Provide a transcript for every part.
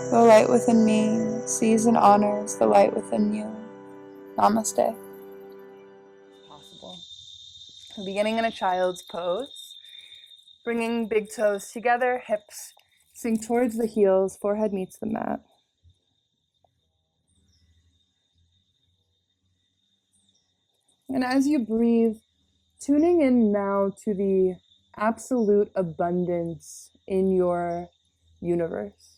The light within me sees and honors the light within you. Namaste. Possible. Beginning in a child's pose, bringing big toes together, hips sink towards the heels, forehead meets the mat. And as you breathe, tuning in now to the absolute abundance in your universe.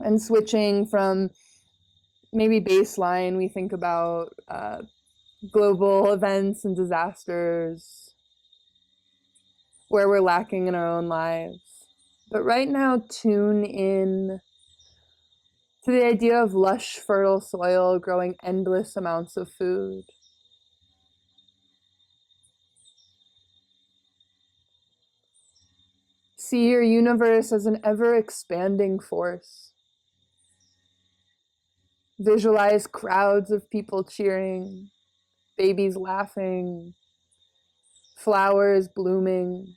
And switching from maybe baseline, we think about global events and disasters where we're lacking in our own lives. But right now, tune in to the idea of lush, fertile soil growing endless amounts of food. See your universe as an ever-expanding force. Visualize crowds of people cheering, babies laughing, flowers blooming.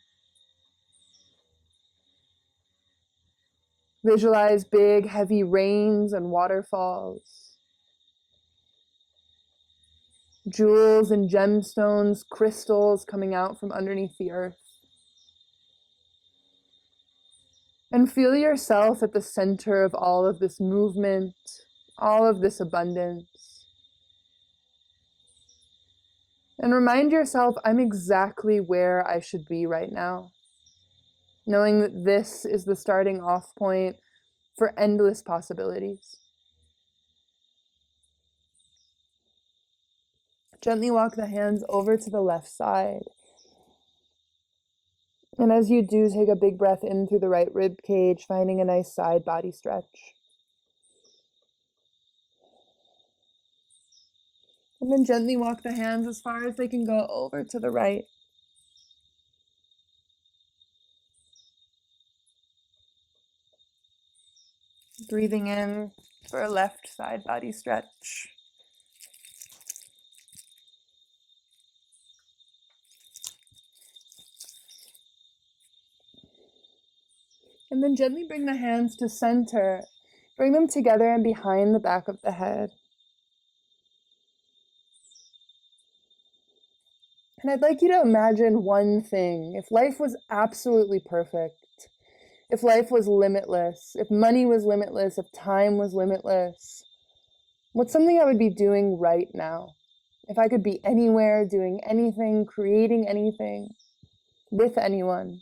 Visualize big, heavy rains and waterfalls. Jewels and gemstones, crystals coming out from underneath the earth. And feel yourself at the center of all of this movement, all of this abundance. And remind yourself, I'm exactly where I should be right now. Knowing that this is the starting off point for endless possibilities. Gently walk the hands over to the left side. And as you do, take a big breath in through the right rib cage, finding a nice side body stretch. And then gently walk the hands as far as they can go over to the right. Breathing in for a left side body stretch. And then gently bring the hands to center. Bring them together and behind the back of the head. And I'd like you to imagine one thing. If life was absolutely perfect, if life was limitless, if money was limitless, if time was limitless, what's something I would be doing right now? If I could be anywhere, doing anything, creating anything, with anyone.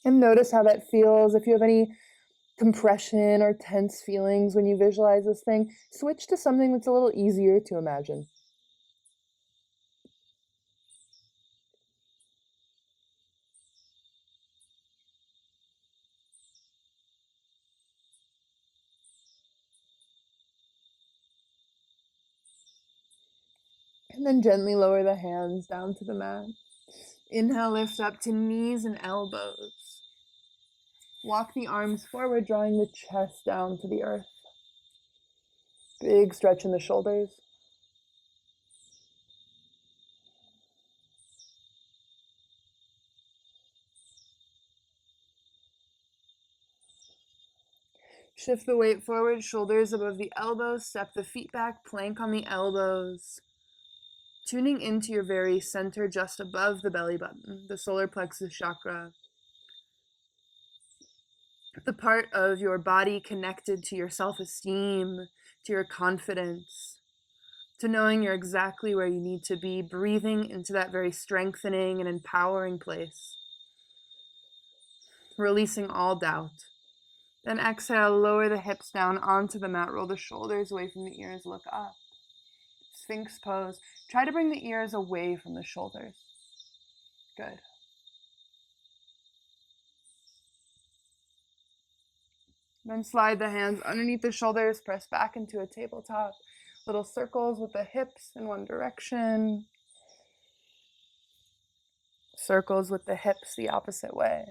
And notice how that feels. If you have any compression or tense feelings when you visualize this thing, switch to something that's a little easier to imagine. And then gently lower the hands down to the mat. Inhale, lift up to knees and elbows. Walk the arms forward, drawing the chest down to the earth. Big stretch in the shoulders. Shift the weight forward, shoulders above the elbows, step the feet back, plank on the elbows. Tuning into your very center just above the belly button, the solar plexus chakra. The part of your body connected to your self-esteem, to your confidence, to knowing you're exactly where you need to be, breathing into that very strengthening and empowering place. Releasing all doubt. Then exhale, lower the hips down onto the mat, roll the shoulders away from the ears, look up. Sphinx pose. Try to bring the ears away from the shoulders. Good. Then slide the hands underneath the shoulders, press back into a tabletop. Little circles with the hips in one direction. Circles with the hips the opposite way.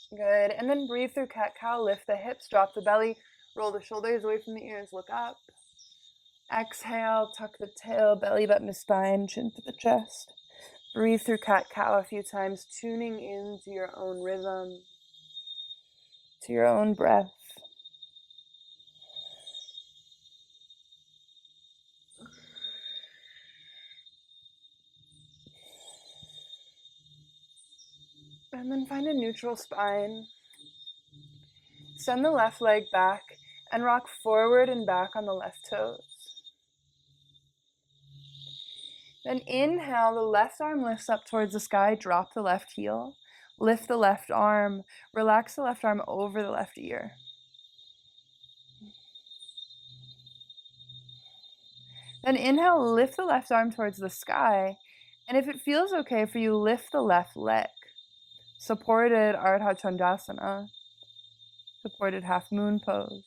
Good. And then breathe through cat-cow. Lift the hips, drop the belly, roll the shoulders away from the ears, look up. Exhale, tuck the tail, belly button to spine, chin to the chest. Breathe through cat-cow a few times, tuning into your own rhythm, to your own breath. And then find a neutral spine. Send the left leg back and rock forward and back on the left toes. Then inhale, the left arm lifts up towards the sky, drop the left heel, lift the left arm, relax the left arm over the left ear. Then inhale, lift the left arm towards the sky, and if it feels okay for you, lift the left leg. Supported Ardha Chandrasana, supported half moon pose.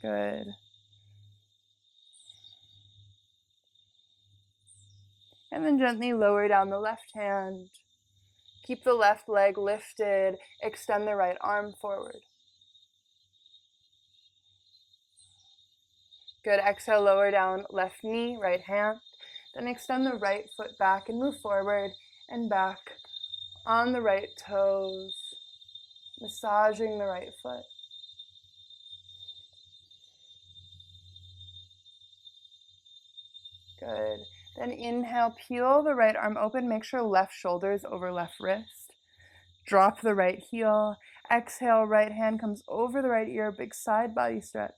Good. And then gently lower down the left hand. Keep the left leg lifted, extend the right arm forward. Good, exhale, lower down left knee, right hand. Then extend the right foot back and move forward and back on the right toes, massaging the right foot. Good. Then inhale, peel the right arm open, make sure left shoulder is over left wrist. Drop the right heel. Exhale, right hand comes over the right ear, big side body stretch.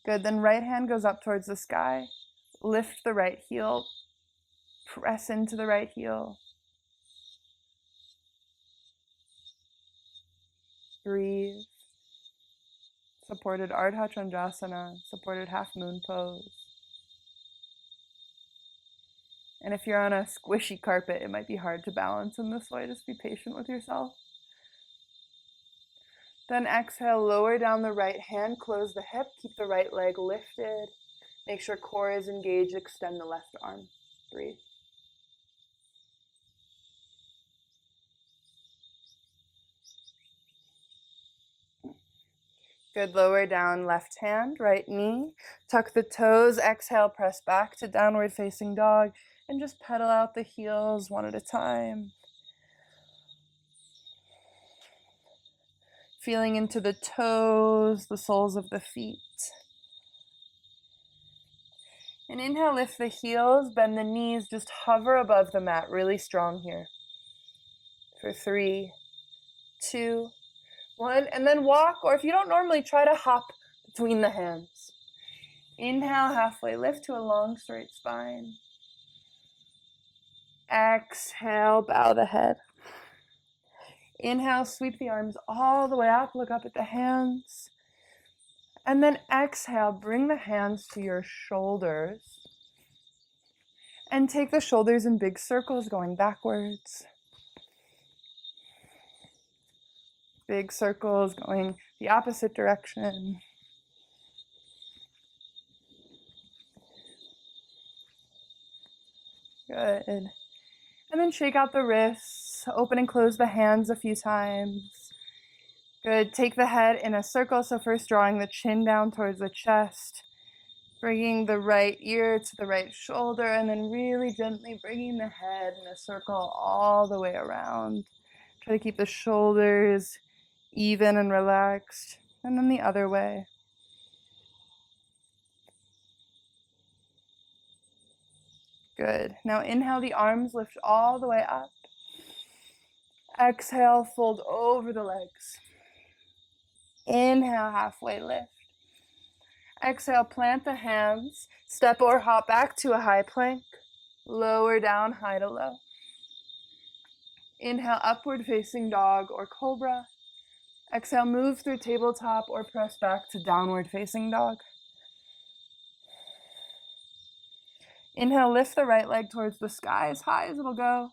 Good, then right hand goes up towards the sky. Lift the right heel, press into the right heel. Breathe. Supported Ardha Chandrasana, supported half moon pose. And if you're on a squishy carpet, it might be hard to balance in this way. Just be patient with yourself. Then exhale, lower down the right hand, close the hip, keep the right leg lifted. Make sure core is engaged, extend the left arm. Breathe. Good, lower down left hand, right knee. Tuck the toes, exhale, press back to downward facing dog, and just pedal out the heels one at a time. Feeling into the toes, the soles of the feet. And inhale, lift the heels, bend the knees, just hover above the mat, really strong here. For 3, 2, 1, and then walk, or if you don't normally, try to hop between the hands. Inhale, halfway lift to a long straight spine. Exhale, bow the head. Inhale, sweep the arms all the way up, look up at the hands. And then exhale, bring the hands to your shoulders. And take the shoulders in big circles going backwards. Big circles going the opposite direction. Good. And then shake out the wrists, open and close the hands a few times. Good. Take the head in a circle. So first drawing the chin down towards the chest, bringing the right ear to the right shoulder, and then really gently bringing the head in a circle all the way around. Try to keep the shoulders even and relaxed. And then the other way. Good. Now inhale, the arms lift all the way up. Exhale, fold over the legs. Inhale, halfway lift. Exhale, plant the hands. Step or hop back to a high plank. Lower down, high to low. Inhale, upward facing dog or cobra. Exhale, move through tabletop or press back to downward facing dog. Inhale, lift the right leg towards the sky as high as it'll go.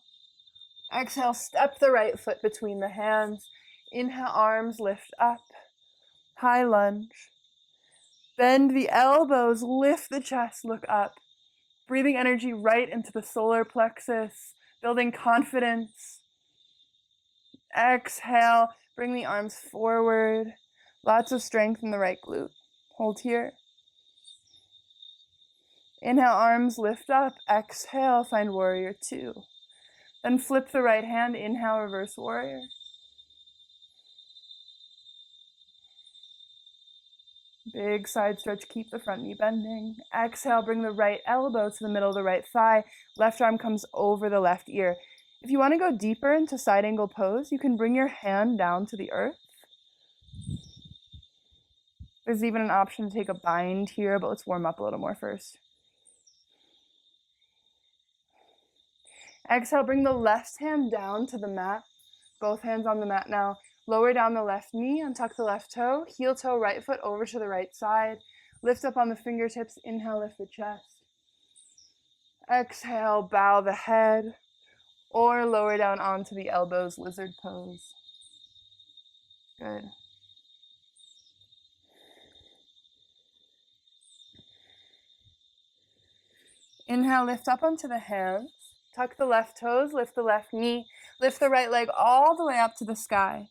Exhale, step the right foot between the hands. Inhale, arms lift up. High lunge. Bend the elbows, lift the chest, look up. Breathing energy right into the solar plexus, building confidence. Exhale, bring the arms forward. Lots of strength in the right glute. Hold here. Inhale, arms lift up. Exhale, find warrior two. Then flip the right hand. Inhale, reverse warrior. Big side stretch, keep the front knee bending. Exhale, bring the right elbow to the middle of the right thigh. Left arm comes over the left ear. If you want to go deeper into side angle pose, you can bring your hand down to the earth. There's even an option to take a bind here, but let's warm up a little more first. Exhale, bring the left hand down to the mat. Both hands on the mat now. Lower down the left knee, untuck the left toe, heel toe, right foot over to the right side. Lift up on the fingertips, inhale, lift the chest. Exhale, bow the head, or lower down onto the elbows, lizard pose. Good. Inhale, lift up onto the hands. Tuck the left toes, lift the left knee. Lift the right leg all the way up to the sky.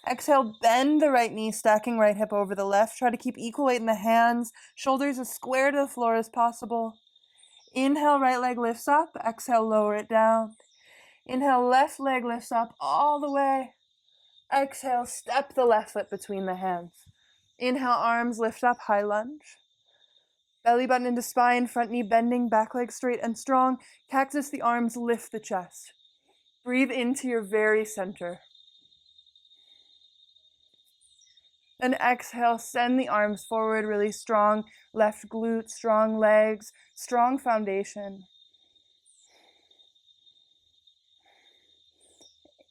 Exhale, bend the right knee, stacking right hip over the left. Try to keep equal weight in the hands. Shoulders as square to the floor as possible. Inhale, right leg lifts up. Exhale, lower it down. Inhale, left leg lifts up all the way. Exhale, step the left foot between the hands. Inhale, arms lift up, high lunge. Belly button into spine, front knee bending, back leg straight and strong. Cactus the arms, lift the chest. Breathe into your very center. Then exhale, send the arms forward, really strong. Left glute, strong legs, strong foundation.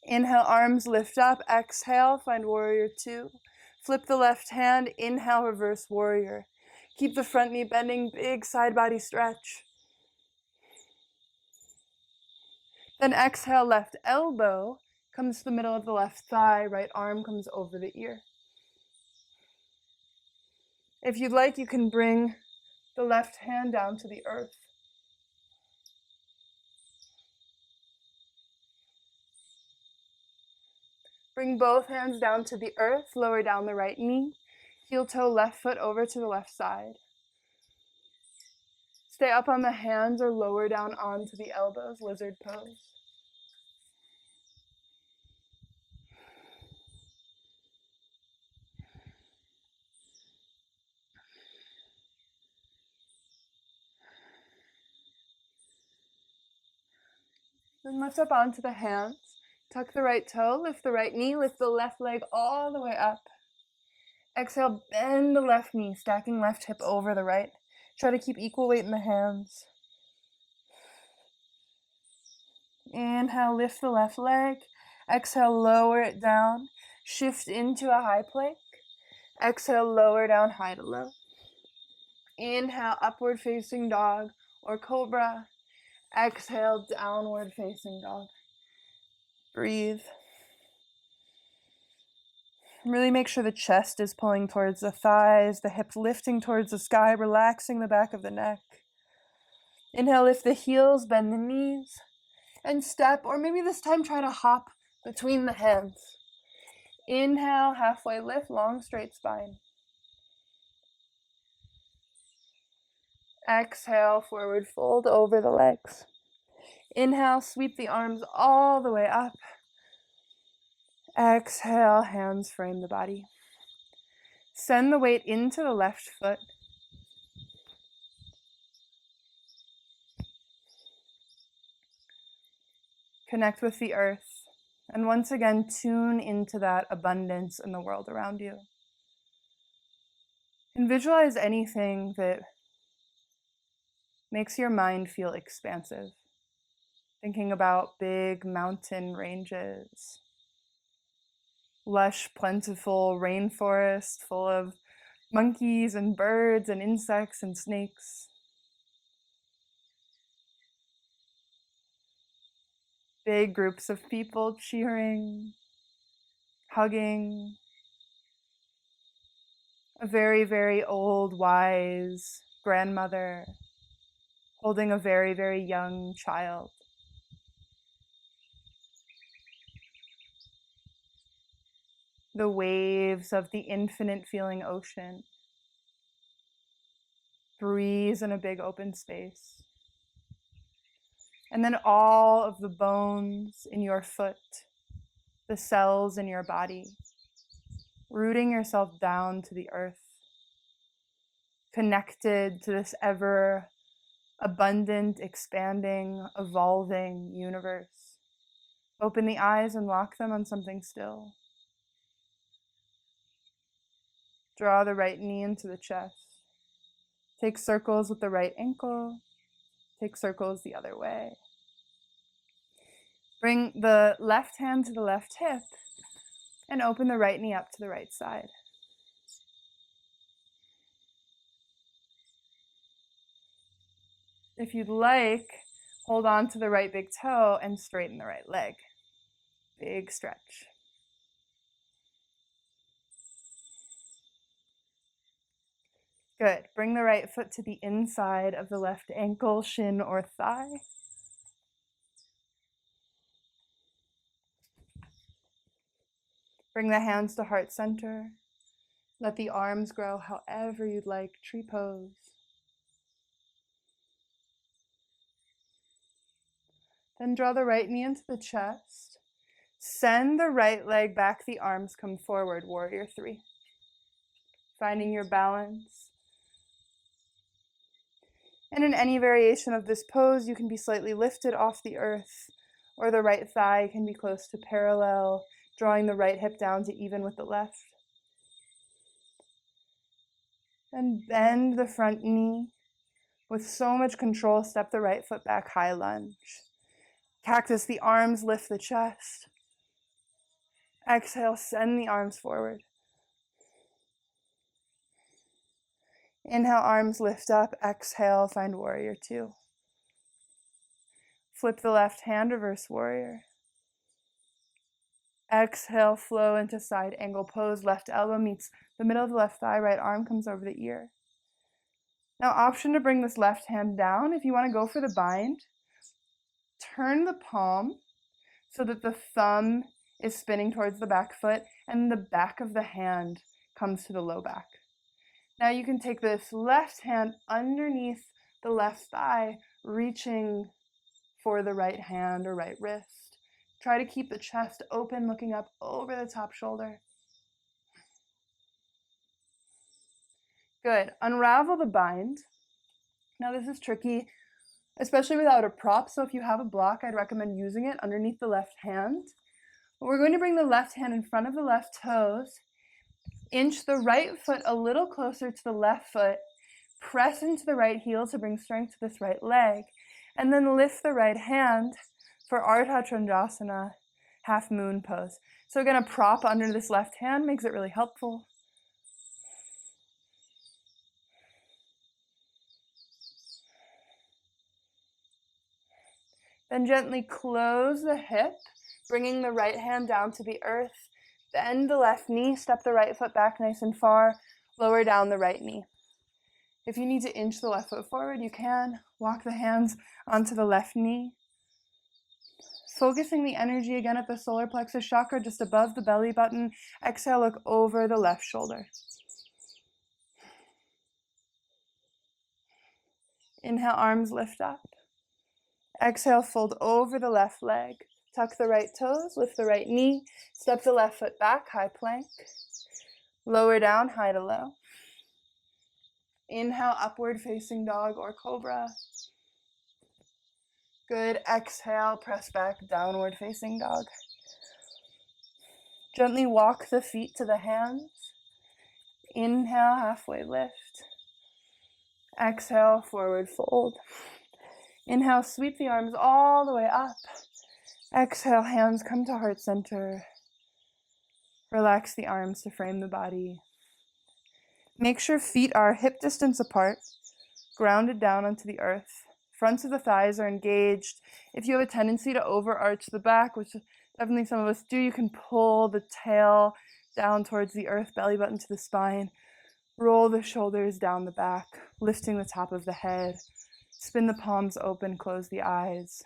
Inhale, arms lift up. Exhale, find warrior two. Flip the left hand. Inhale, reverse warrior. Keep the front knee bending, big side body stretch. Then exhale, left elbow comes to the middle of the left thigh, right arm comes over the ear. If you'd like, you can bring the left hand down to the earth. Bring both hands down to the earth, lower down the right knee, heel toe, left foot over to the left side. Stay up on the hands or lower down onto the elbows, lizard pose. Then lift up onto the hands. Tuck the right toe, lift the right knee, lift the left leg all the way up. Exhale, bend the left knee, stacking left hip over the right. Try to keep equal weight in the hands. Inhale, lift the left leg. Exhale, lower it down. Shift into a high plank. Exhale, lower down, high to low. Inhale, upward facing dog or cobra. Exhale, downward facing dog. Breathe. Really make sure the chest is pulling towards the thighs, the hips lifting towards the sky, relaxing the back of the neck. Inhale, lift the heels, bend the knees, and step, or maybe this time try to hop between the hands. Inhale, halfway lift, long straight spine. Exhale, forward fold over the legs. Inhale, sweep the arms all the way up. Exhale, hands frame the body. Send the weight into the left foot. Connect with the earth. And once again, tune into that abundance in the world around you. And visualize anything that makes your mind feel expansive. Thinking about big mountain ranges, lush, plentiful rainforest full of monkeys and birds and insects and snakes. Big groups of people cheering, hugging. A very, very old, wise grandmother holding a very, very young child. The waves of the infinite feeling ocean. Breeze in a big open space. And then all of the bones in your foot, the cells in your body, rooting yourself down to the earth, connected to this ever abundant, expanding, evolving universe. Open the eyes and lock them on something still. Draw the right knee into the chest. Take circles with the right ankle. Take circles the other way. Bring the left hand to the left hip and open the right knee up to the right side. If you'd like, hold on to the right big toe and straighten the right leg. Big stretch. Good. Bring the right foot to the inside of the left ankle, shin, or thigh. Bring the hands to heart center. Let the arms grow however you'd like, tree pose. Then draw the right knee into the chest. Send the right leg back, the arms come forward, warrior three. Finding your balance. And in any variation of this pose, you can be slightly lifted off the earth, or the right thigh can be close to parallel, drawing the right hip down to even with the left. And bend the front knee. With so much control, step the right foot back, high lunge. Cactus, the arms lift the chest. Exhale, send the arms forward. Inhale, arms lift up. Exhale, find warrior two. Flip the left hand, reverse warrior. Exhale, flow into side angle pose. Left elbow meets the middle of the left thigh. Right arm comes over the ear. Now, option to bring this left hand down. If you want to go for the bind, turn the palm so that the thumb is spinning towards the back foot and the back of the hand comes to the low back. Now you can take this left hand underneath the left thigh, reaching for the right hand or right wrist. Try to keep the chest open, looking up over the top shoulder. Good. Unravel the bind. Now this is tricky, especially without a prop, so if you have a block, I'd recommend using it underneath the left hand. But we're going to bring the left hand in front of the left toes, inch the right foot a little closer to the left foot, press into the right heel to bring strength to this right leg, and then lift the right hand for Ardha Chandrasana, half moon pose. So again, a prop under this left hand makes it really helpful. Then gently close the hip, bringing the right hand down to the earth. Bend the left knee, step the right foot back nice and far, lower down the right knee. If you need to inch the left foot forward, you can. Walk the hands onto the left knee. Focusing the energy again at the solar plexus chakra just above the belly button. Exhale, look over the left shoulder. Inhale, arms lift up. Exhale, fold over the left leg. Tuck the right toes, lift the right knee. Step the left foot back, high plank. Lower down, high to low. Inhale, upward facing dog or cobra. Good. Exhale, press back, downward facing dog. Gently walk the feet to the hands. Inhale, halfway lift. Exhale, forward fold. Inhale, sweep the arms all the way up. Exhale, hands come to heart center. Relax the arms to frame the body. Make sure feet are hip distance apart, grounded down onto the earth. Fronts of the thighs are engaged. If you have a tendency to overarch the back, which definitely some of us do, you can pull the tail down towards the earth, belly button to the spine. Roll the shoulders down the back, lifting the top of the head. Spin the palms open, close the eyes.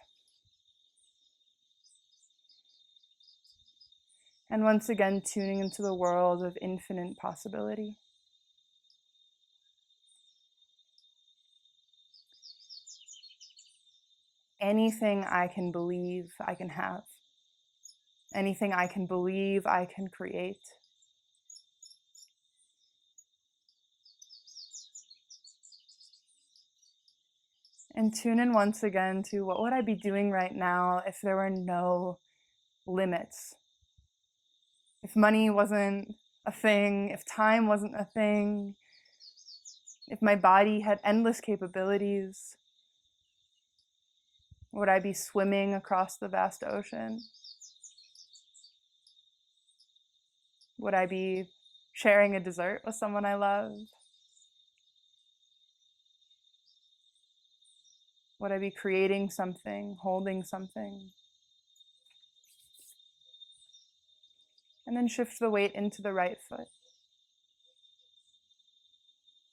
And once again, tuning into the world of infinite possibility. Anything I can believe, I can have. Anything I can believe, I can create. And tune in once again to what would I be doing right now if there were no limits? If money wasn't a thing, if time wasn't a thing, if my body had endless capabilities, would I be swimming across the vast ocean? Would I be sharing a dessert with someone I love? Would I be creating something, holding something? And then shift the weight into the right foot.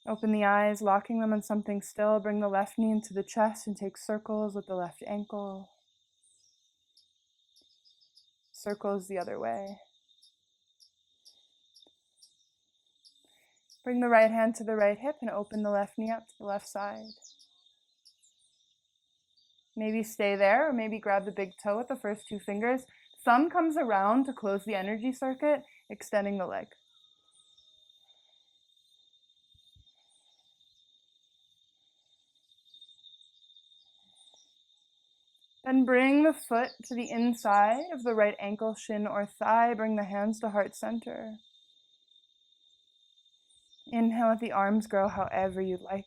Open the eyes, locking them on something still. Bring the left knee into the chest and take circles with the left ankle. Circles the other way. Bring the right hand to the right hip and open the left knee up to the left side. Maybe stay there, or maybe grab the big toe with the first two fingers. Thumb comes around to close the energy circuit, extending the leg. Then bring the foot to the inside of the right ankle, shin, or thigh. Bring the hands to heart center. Inhale, let the arms grow however you'd like.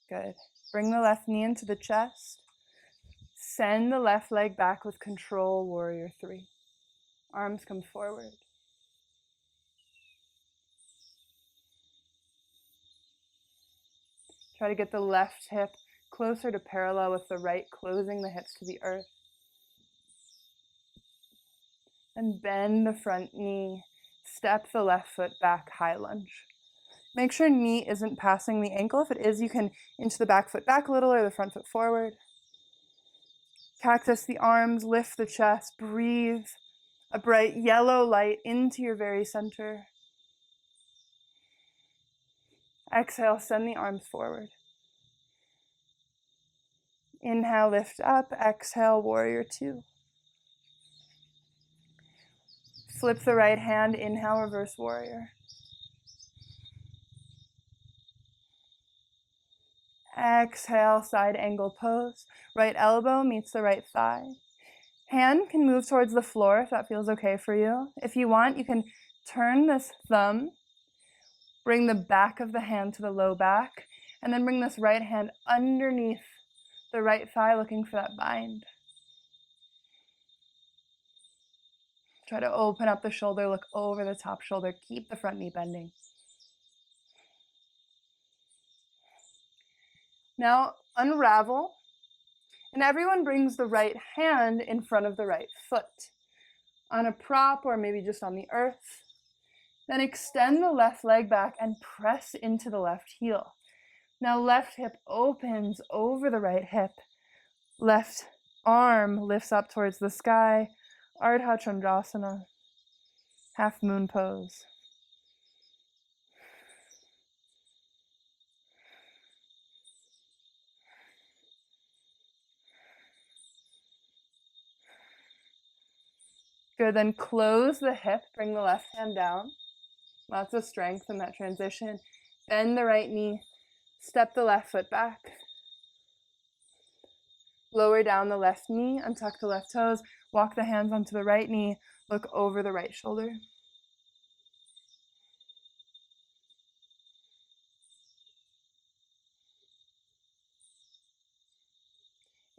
Good. Bring the left knee into the chest. Send the left leg back with control, warrior 3. Arms come forward. Try to get the left hip closer to parallel with the right, closing the hips to the earth. And bend the front knee. Step the left foot back, high lunge. Make sure knee isn't passing the ankle. If it is, you can inch the back foot back a little or the front foot forward. Cactus the arms, lift the chest, breathe a bright yellow light into your very center. Exhale, send the arms forward. Inhale, lift up. Exhale, warrior 2. Flip the right hand, inhale, reverse warrior. Exhale, side angle pose. Right elbow meets the right thigh. Hand can move towards the floor if that feels okay for you. If you want, you can turn this thumb, bring the back of the hand to the low back, and then bring this right hand underneath the right thigh, looking for that bind. Try to open up the shoulder, look over the top shoulder, keep the front knee bending. Now unravel, and everyone brings the right hand in front of the right foot on a prop or maybe just on the earth. Then extend the left leg back and press into the left heel. Now left hip opens over the right hip. Left arm lifts up towards the sky. Ardha Chandrasana, half moon pose. Good, then close the hip, bring the left hand down. Lots of strength in that transition. Bend the right knee, step the left foot back. Lower down the left knee, untuck the left toes, walk the hands onto the right knee, look over the right shoulder.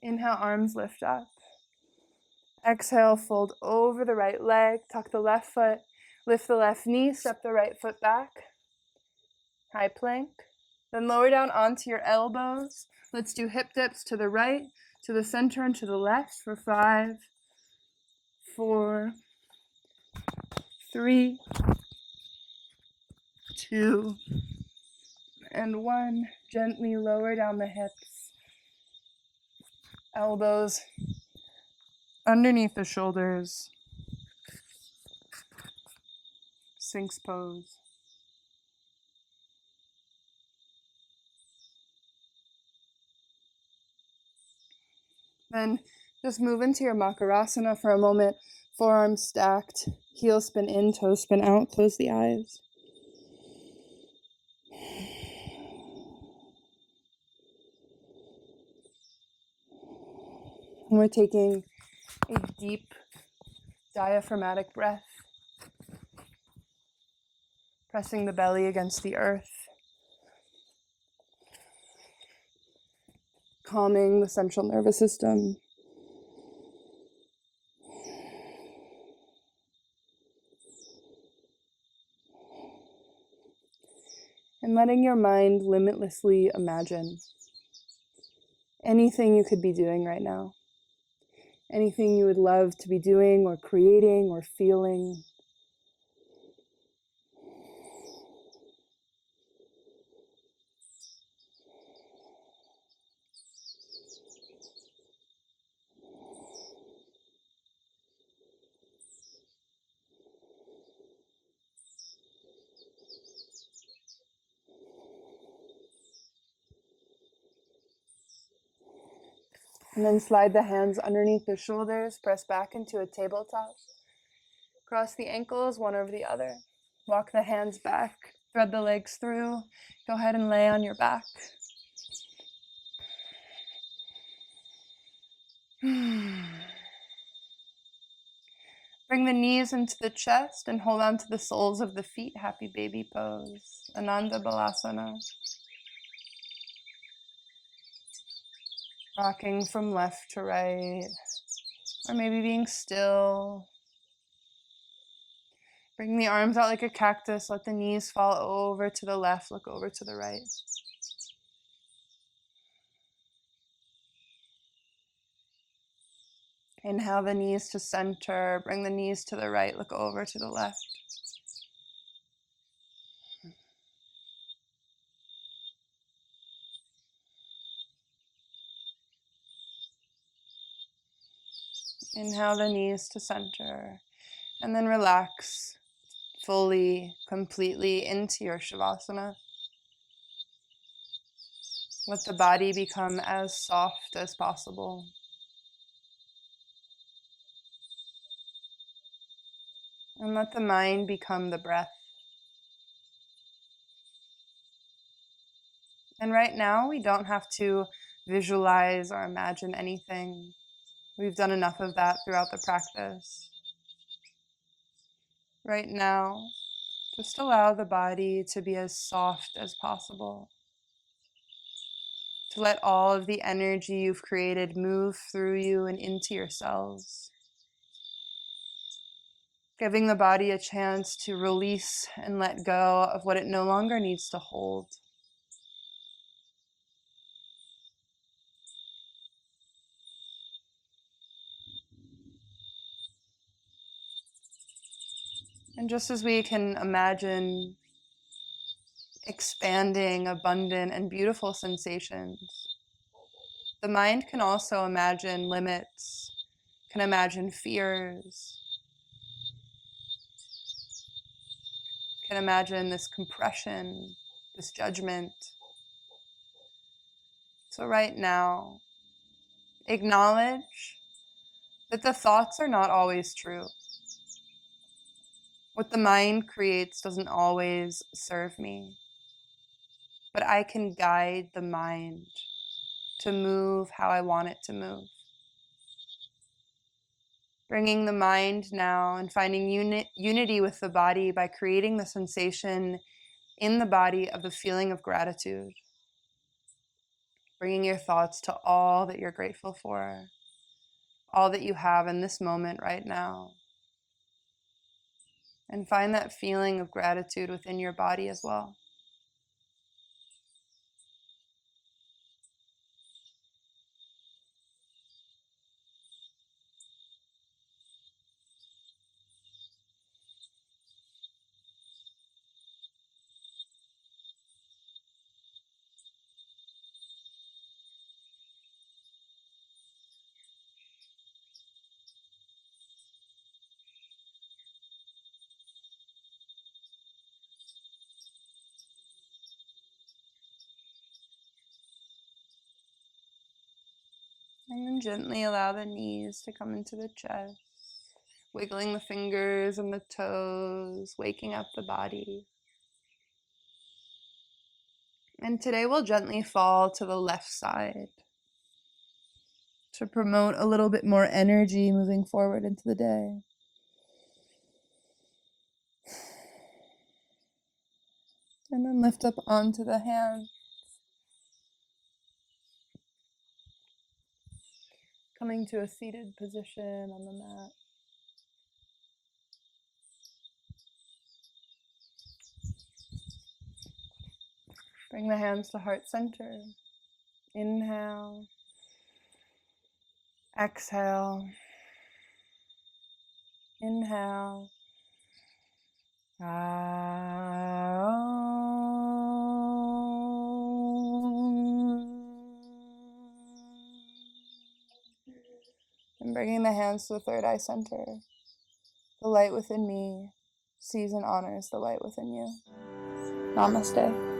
Inhale, arms lift up. Exhale, fold over the right leg, tuck the left foot, lift the left knee, step the right foot back, high plank. Then lower down onto your elbows. Let's do hip dips to the right, to the center, and to the left for 5, 4, 3, 2, and 1. Gently lower down the hips, elbows underneath the shoulders, Sphinx pose. Then just move into your Makarasana for a moment. Forearms stacked, heel spin in, toe spin out, close the eyes. And we're taking a deep diaphragmatic breath, pressing the belly against the earth, calming the central nervous system. And letting your mind limitlessly imagine anything you could be doing right now, anything you would love to be doing or creating or feeling. And then slide the hands underneath the shoulders, press back into a tabletop. Cross the ankles, one over the other. Walk the hands back, thread the legs through. Go ahead and lay on your back. Bring the knees into the chest and hold on to the soles of the feet. Happy baby pose. Ananda Balasana. Rocking from left to right. Or maybe being still. Bring the arms out like a cactus. Let the knees fall over to the left. Look over to the right. Inhale the knees to center. Bring the knees to the right. Look over to the left. Inhale the knees to center. And then relax fully, completely into your Shavasana. Let the body become as soft as possible. And let the mind become the breath. And right now, we don't have to visualize or imagine anything. We've done enough of that throughout the practice. Right now, just allow the body to be as soft as possible. To let all of the energy you've created move through you and into your cells. Giving the body a chance to release and let go of what it no longer needs to hold. And just as we can imagine expanding, abundant, and beautiful sensations, the mind can also imagine limits, can imagine fears, can imagine this compression, this judgment. So right now, acknowledge that the thoughts are not always true. What the mind creates doesn't always serve me, but I can guide the mind to move how I want it to move. Bringing the mind now and finding unity with the body by creating the sensation in the body of the feeling of gratitude. Bringing your thoughts to all that you're grateful for, all that you have in this moment right now. And find that feeling of gratitude within your body as well. And then gently allow the knees to come into the chest, wiggling the fingers and the toes, waking up the body. And today we'll gently fall to the left side to promote a little bit more energy moving forward into the day. And then lift up onto the hands. Coming to a seated position on the mat. Bring the hands to heart center. Inhale. Exhale. Inhale. And bringing the hands to the third eye center. The light within me sees and honors the light within you. Namaste.